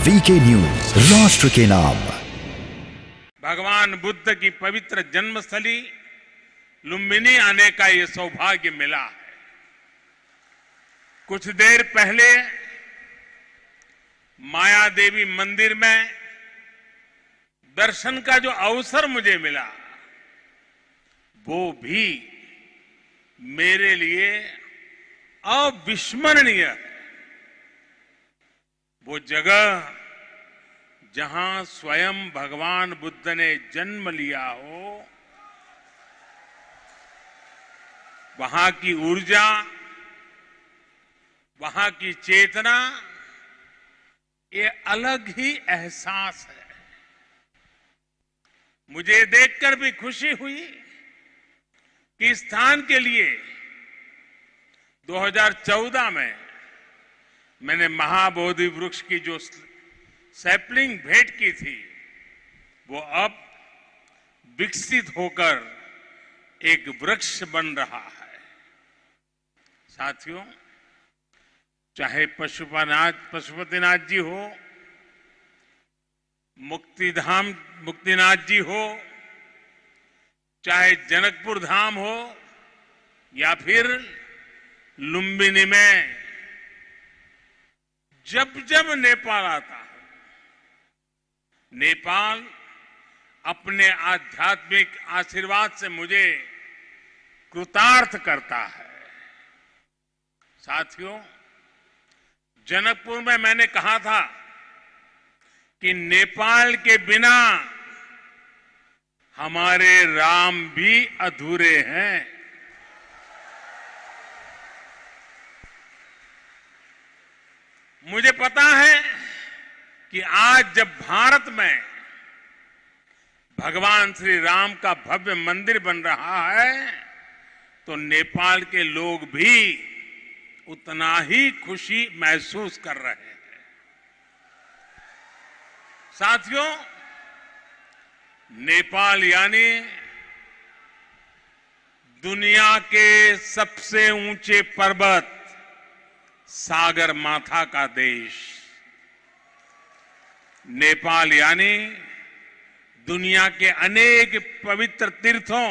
VK news, राष्ट्र के नाम। भगवान बुद्ध की पवित्र जन्मस्थली लुम्बिनी आने का ये सौभाग्य मिला है। कुछ देर पहले माया देवी मंदिर में दर्शन का जो अवसर मुझे मिला वो भी मेरे लिए अविस्मरणीय है। वो जगह जहां स्वयं भगवान बुद्ध ने जन्म लिया हो, वहां की ऊर्जा, वहां की चेतना, ये अलग ही एहसास है। मुझे देखकर भी खुशी हुई कि इस स्थान के लिए 2014 में मैंने महाबोधि वृक्ष की जो सैपलिंग भेंट की थी, वो अब विकसित होकर एक वृक्ष बन रहा है। साथियों, चाहे पशुपतिनाथ जी हो, मुक्तिनाथ जी हो, चाहे जनकपुर धाम हो या फिर लुम्बिनी में जब जब नेपाल आता है, नेपाल अपने आध्यात्मिक आशीर्वाद से मुझे कृतार्थ करता है। साथियों, जनकपुर में मैंने कहा था कि नेपाल के बिना हमारे राम भी अधूरे हैं। मुझे पता है कि आज जब भारत में भगवान श्री राम का भव्य मंदिर बन रहा है, तो नेपाल के लोग भी उतना ही खुशी महसूस कर रहे हैं। साथियों, नेपाल यानी दुनिया के सबसे ऊंचे पर्वत सागर माथा का देश। नेपाल यानी दुनिया के अनेक पवित्र तीर्थों,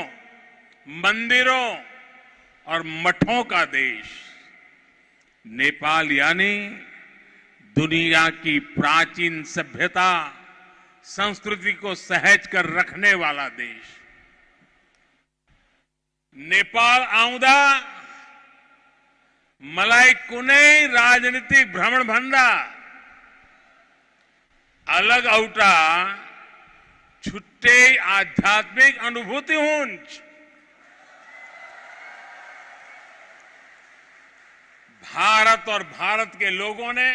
मंदिरों और मठों का देश। नेपाल यानी दुनिया की प्राचीन सभ्यता, संस्कृति को सहेज कर रखने वाला देश। नेपाल आउँदा मलाई कुनै राजनीतिक भ्रमण भन्दा अलग औटा छुट्टै आध्यात्मिक अनुभूति हुन्छ। भारत और भारत के लोगों ने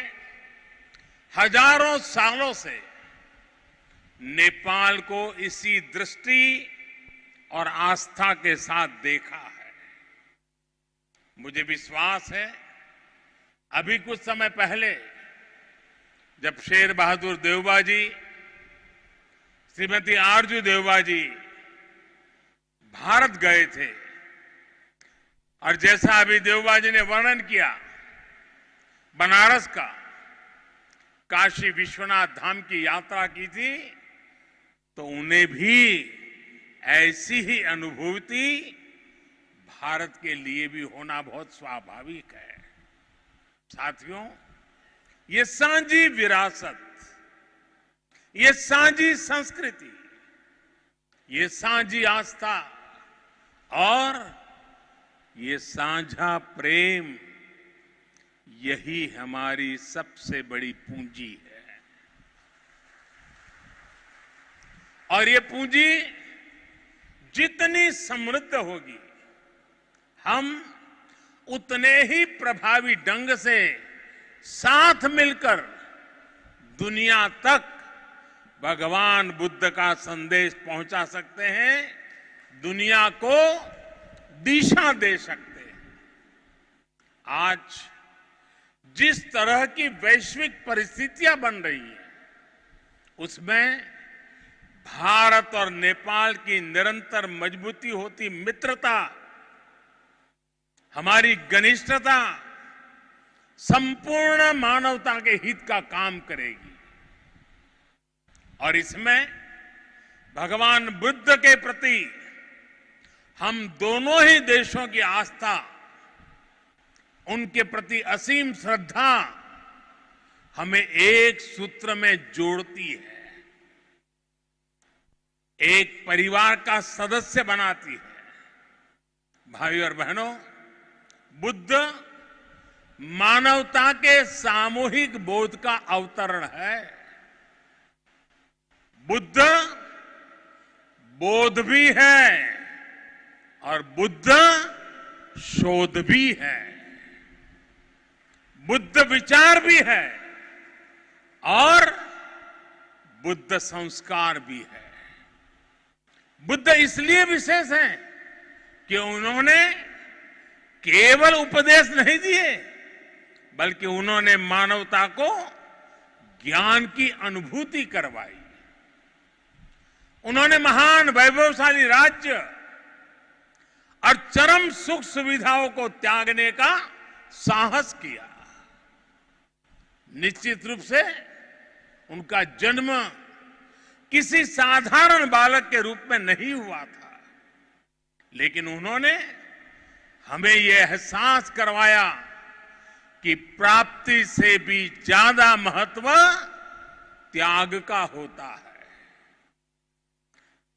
हजारों सालों से नेपाल को इसी दृष्टि और आस्था के साथ देखा है। मुझे विश्वास है, अभी कुछ समय पहले जब शेर बहादुर देउबा जी, श्रीमती आरजू देउबा जी भारत गए थे, और जैसा अभी देउबा जी ने वर्णन किया बनारस का, काशी विश्वनाथ धाम की यात्रा की थी, तो उन्हें भी ऐसी ही अनुभूति भारत के लिए भी होना बहुत स्वाभाविक है। साथियों, ये साझी विरासत, ये साझी संस्कृति, ये साझी आस्था और ये साझा प्रेम, यही हमारी सबसे बड़ी पूंजी है। और ये पूंजी जितनी समृद्ध होगी, हम उतने ही प्रभावी ढंग से साथ मिलकर दुनिया तक भगवान बुद्ध का संदेश पहुंचा सकते हैं, दुनिया को दिशा दे सकते हैं। आज जिस तरह की वैश्विक परिस्थितियां बन रही हैं, उसमें भारत और नेपाल की निरंतर मजबूती होती मित्रता, हमारी घनिष्ठता संपूर्ण मानवता के हित का काम करेगी। और इसमें भगवान बुद्ध के प्रति हम दोनों ही देशों की आस्था, उनके प्रति असीम श्रद्धा हमें एक सूत्र में जोड़ती है, एक परिवार का सदस्य बनाती है। भाइयों और बहनों, बुद्ध मानवता के सामूहिक बोध का अवतरण है। बुद्ध बोध भी है और बुद्ध शोध भी है, बुद्ध विचार भी है और बुद्ध संस्कार भी है। बुद्ध इसलिए विशेष हैं कि उन्होंने केवल उपदेश नहीं दिए, बल्कि उन्होंने मानवता को ज्ञान की अनुभूति करवाई। उन्होंने महान वैभवशाली राज्य और चरम सुख सुविधाओं को त्यागने का साहस किया। निश्चित रूप से उनका जन्म किसी साधारण बालक के रूप में नहीं हुआ था, लेकिन उन्होंने हमें यह एहसास करवाया कि प्राप्ति से भी ज्यादा महत्व त्याग का होता है।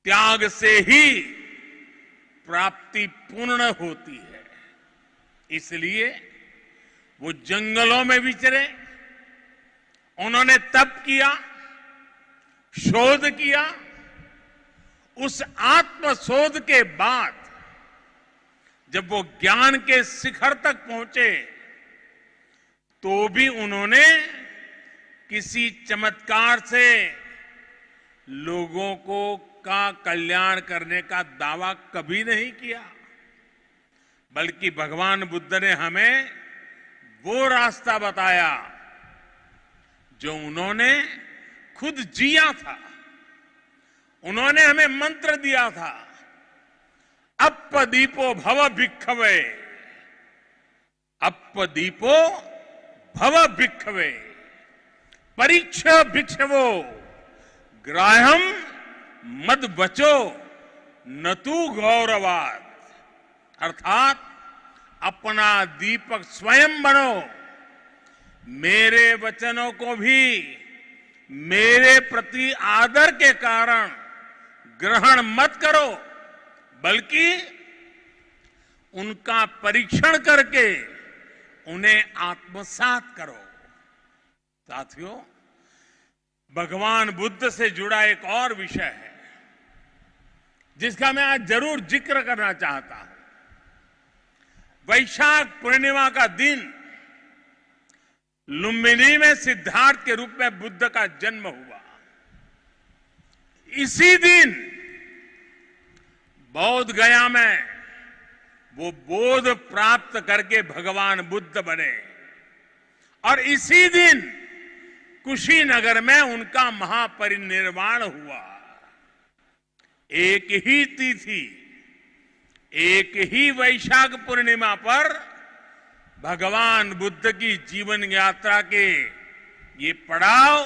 त्याग से ही प्राप्ति पूर्ण होती है। इसलिए वो जंगलों में विचरे, उन्होंने तप किया, शोध किया। उस आत्मशोध के बाद जब वो ज्ञान के शिखर तक पहुंचे, तो भी उन्होंने किसी चमत्कार से लोगों को का कल्याण करने का दावा कभी नहीं किया, बल्कि भगवान बुद्ध ने हमें वो रास्ता बताया जो उन्होंने खुद जिया था। उन्होंने हमें मंत्र दिया था, अप्पदीपो भव भिक्खवे, अप्पदीपो भव भिक्खवे, परीक्ष भिक्षवो, ग्राह्यम मद बचो न तू गौरवाद। अर्थात अपना दीपक स्वयं बनो, मेरे वचनों को भी मेरे प्रति आदर के कारण ग्रहण मत करो, बल्कि उनका परीक्षण करके उन्हें आत्मसात करो। साथियों, भगवान बुद्ध से जुड़ा एक और विषय है जिसका मैं आज जरूर जिक्र करना चाहता हूं। वैशाख पूर्णिमा का दिन लुम्बिनी में सिद्धार्थ के रूप में बुद्ध का जन्म हुआ। इसी दिन बौद्ध गया में वो बोध प्राप्त करके भगवान बुद्ध बने और इसी दिन कुशीनगर में उनका महापरिनिर्वाण हुआ। एक ही तिथि, एक ही वैशाख पूर्णिमा पर भगवान बुद्ध की जीवन यात्रा के ये पड़ाव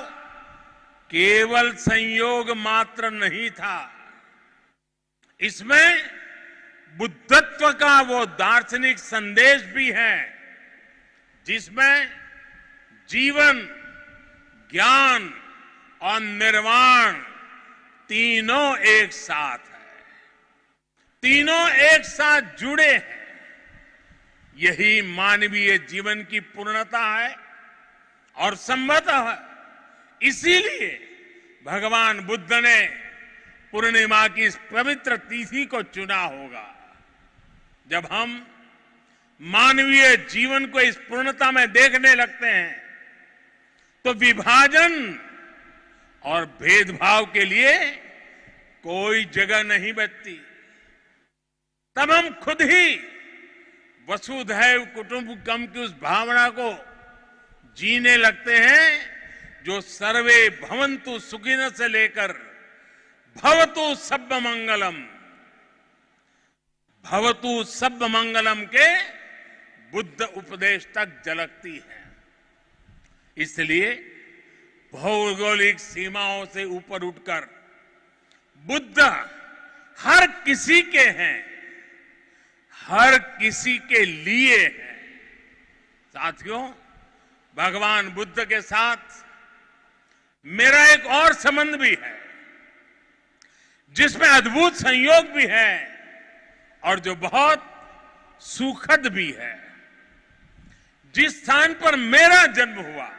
केवल संयोग मात्र नहीं था, इसमें बुद्धत्व का वो दार्शनिक संदेश भी है जिसमें जीवन, ज्ञान और निर्वाण तीनों एक साथ है, तीनों एक साथ जुड़े हैं। यही मानवीय जीवन की पूर्णता है और संभवतः इसीलिए भगवान बुद्ध ने पूर्णिमा की इस पवित्र तिथि को चुना होगा। जब हम मानवीय जीवन को इस पूर्णता में देखने लगते हैं तो विभाजन और भेदभाव के लिए कोई जगह नहीं बचती। तब हम खुद ही वसुधैव कुटुंबकम की उस भावना को जीने लगते हैं जो सर्वे भवन्तु सुखिनः से लेकर भवतु सब्ब मंगलम, भवतु सब्ब मंगलम के बुद्ध उपदेश तक झलकती है। इसलिए भौगोलिक सीमाओं से ऊपर उठकर बुद्ध हर किसी के हैं, हर किसी के लिए हैं। साथियों, भगवान बुद्ध के साथ मेरा एक और संबंध भी है, जिसमें अद्भुत संयोग भी है और जो बहुत सुखद भी है। जिस स्थान पर मेरा जन्म हुआ,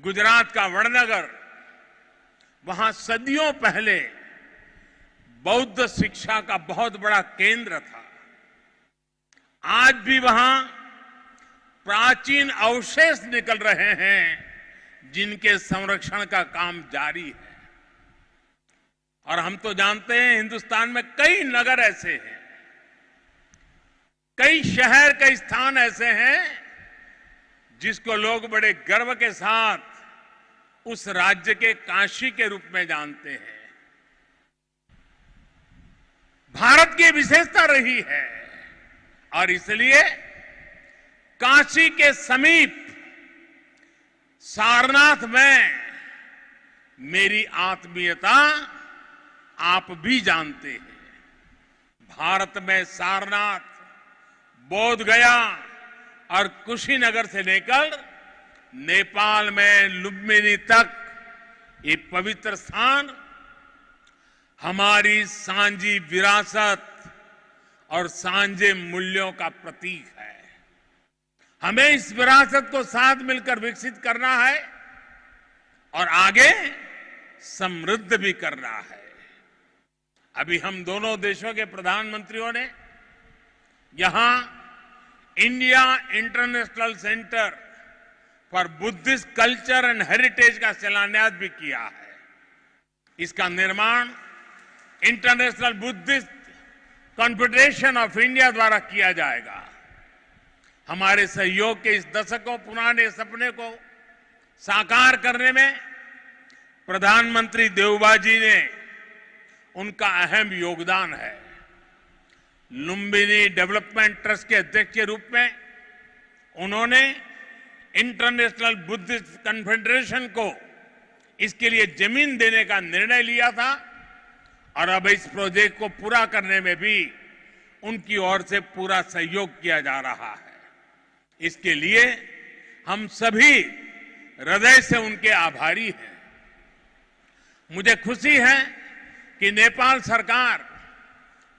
गुजरात का वडनगर, वहां सदियों पहले बौद्ध शिक्षा का बहुत बड़ा केंद्र था। आज भी वहां प्राचीन अवशेष निकल रहे हैं, जिनके संरक्षण का काम जारी है। और हम तो जानते हैं, हिंदुस्तान में कई नगर ऐसे हैं, कई शहर, कई स्थान ऐसे हैं जिसको लोग बड़े गर्व के साथ उस राज्य के काशी के रूप में जानते हैं। भारत की विशेषता रही है और इसलिए काशी के समीप सारनाथ में मेरी आत्मीयता आप भी जानते हैं। भारत में सारनाथ, बोध गया और कुशीनगर से लेकर नेपाल में लुम्बिनी तक ये पवित्र स्थान हमारी सांझी विरासत और सांझे मूल्यों का प्रतीक है। हमें इस विरासत को साथ मिलकर विकसित करना है और आगे समृद्ध भी करना है। अभी हम दोनों देशों के प्रधानमंत्रियों ने यहां India international centre for Buddhist culture and heritage का शिलान्यास भी किया है। इसका निर्माण international Buddhist confederation of India द्वारा किया जाएगा। हमारे सहयोग के इस दशकों पुराने सपने को साकार करने में प्रधानमंत्री देवबा जी ने उनका अहम योगदान है। लुम्बिनी डेवलपमेंट ट्रस्ट के अध्यक्ष के रूप में उन्होंने इंटरनेशनल बुद्धिस्ट कॉन्फेडरेशन को इसके लिए जमीन देने का निर्णय लिया था और अब इस प्रोजेक्ट को पूरा करने में भी उनकी ओर से पूरा सहयोग किया जा रहा है। इसके लिए हम सभी हृदय से उनके आभारी हैं। मुझे खुशी है कि नेपाल सरकार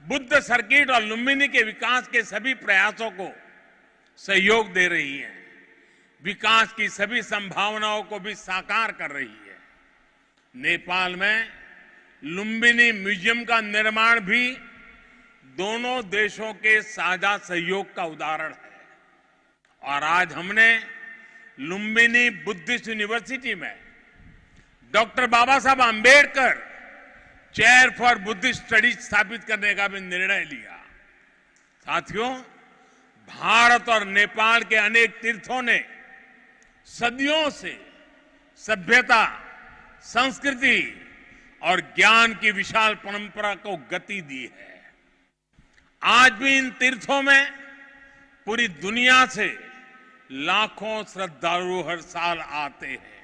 बुद्ध सर्किट और लुम्बिनी के विकास के सभी प्रयासों को सहयोग दे रही है, विकास की सभी संभावनाओं को भी साकार कर रही है। नेपाल में लुम्बिनी म्यूजियम का निर्माण भी दोनों देशों के साझा सहयोग का उदाहरण है और आज हमने लुम्बिनी बुद्धिस्ट यूनिवर्सिटी में doctor Baba Saheb Ambedkar chair for Buddhist studies स्थापित करने का भी निर्णय लिया। साथियों, भारत और नेपाल के अनेक तीर्थों ने सदियों से सभ्यता, संस्कृति और ज्ञान की विशाल परंपरा को गति दी है। आज भी इन तीर्थों में पूरी दुनिया से लाखों श्रद्धालु हर साल आते हैं।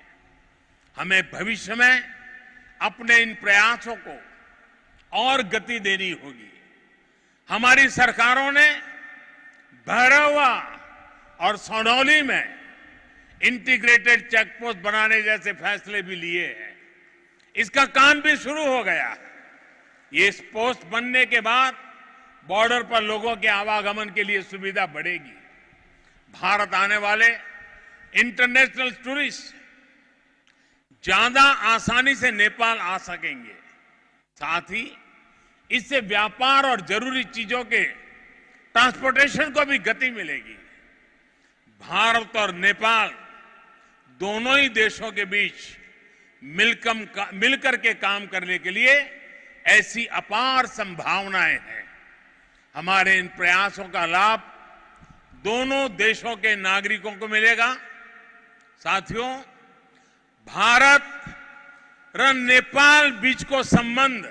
हमें भविष्य में अपने इन प्रयासों को और गति देनी होगी। हमारी सरकारों ने भैरवा और सोनौली में इंटीग्रेटेड चेक पोस्ट बनाने जैसे फैसले भी लिए हैं। इसका काम भी शुरू हो गया है। ये पोस्ट बनने के बाद बॉर्डर पर लोगों के आवागमन के लिए सुविधा बढ़ेगी। भारत आने वाले इंटरनेशनल टूरिस्ट ज्यादा आसानी से नेपाल आ सकेंगे। साथ ही इससे व्यापार और जरूरी चीजों के ट्रांसपोर्टेशन को भी गति मिलेगी। भारत और नेपाल दोनों ही देशों के बीच मिलकर के काम करने के लिए ऐसी अपार संभावनाएं हैं। हमारे इन प्रयासों का लाभ दोनों देशों के नागरिकों को मिलेगा। साथियों, भारत और नेपाल बीच को संबंध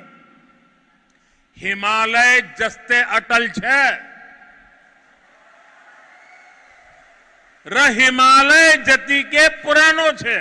हिमालय जस्ते अटल छे। हिमालय जति के पुरानो छे।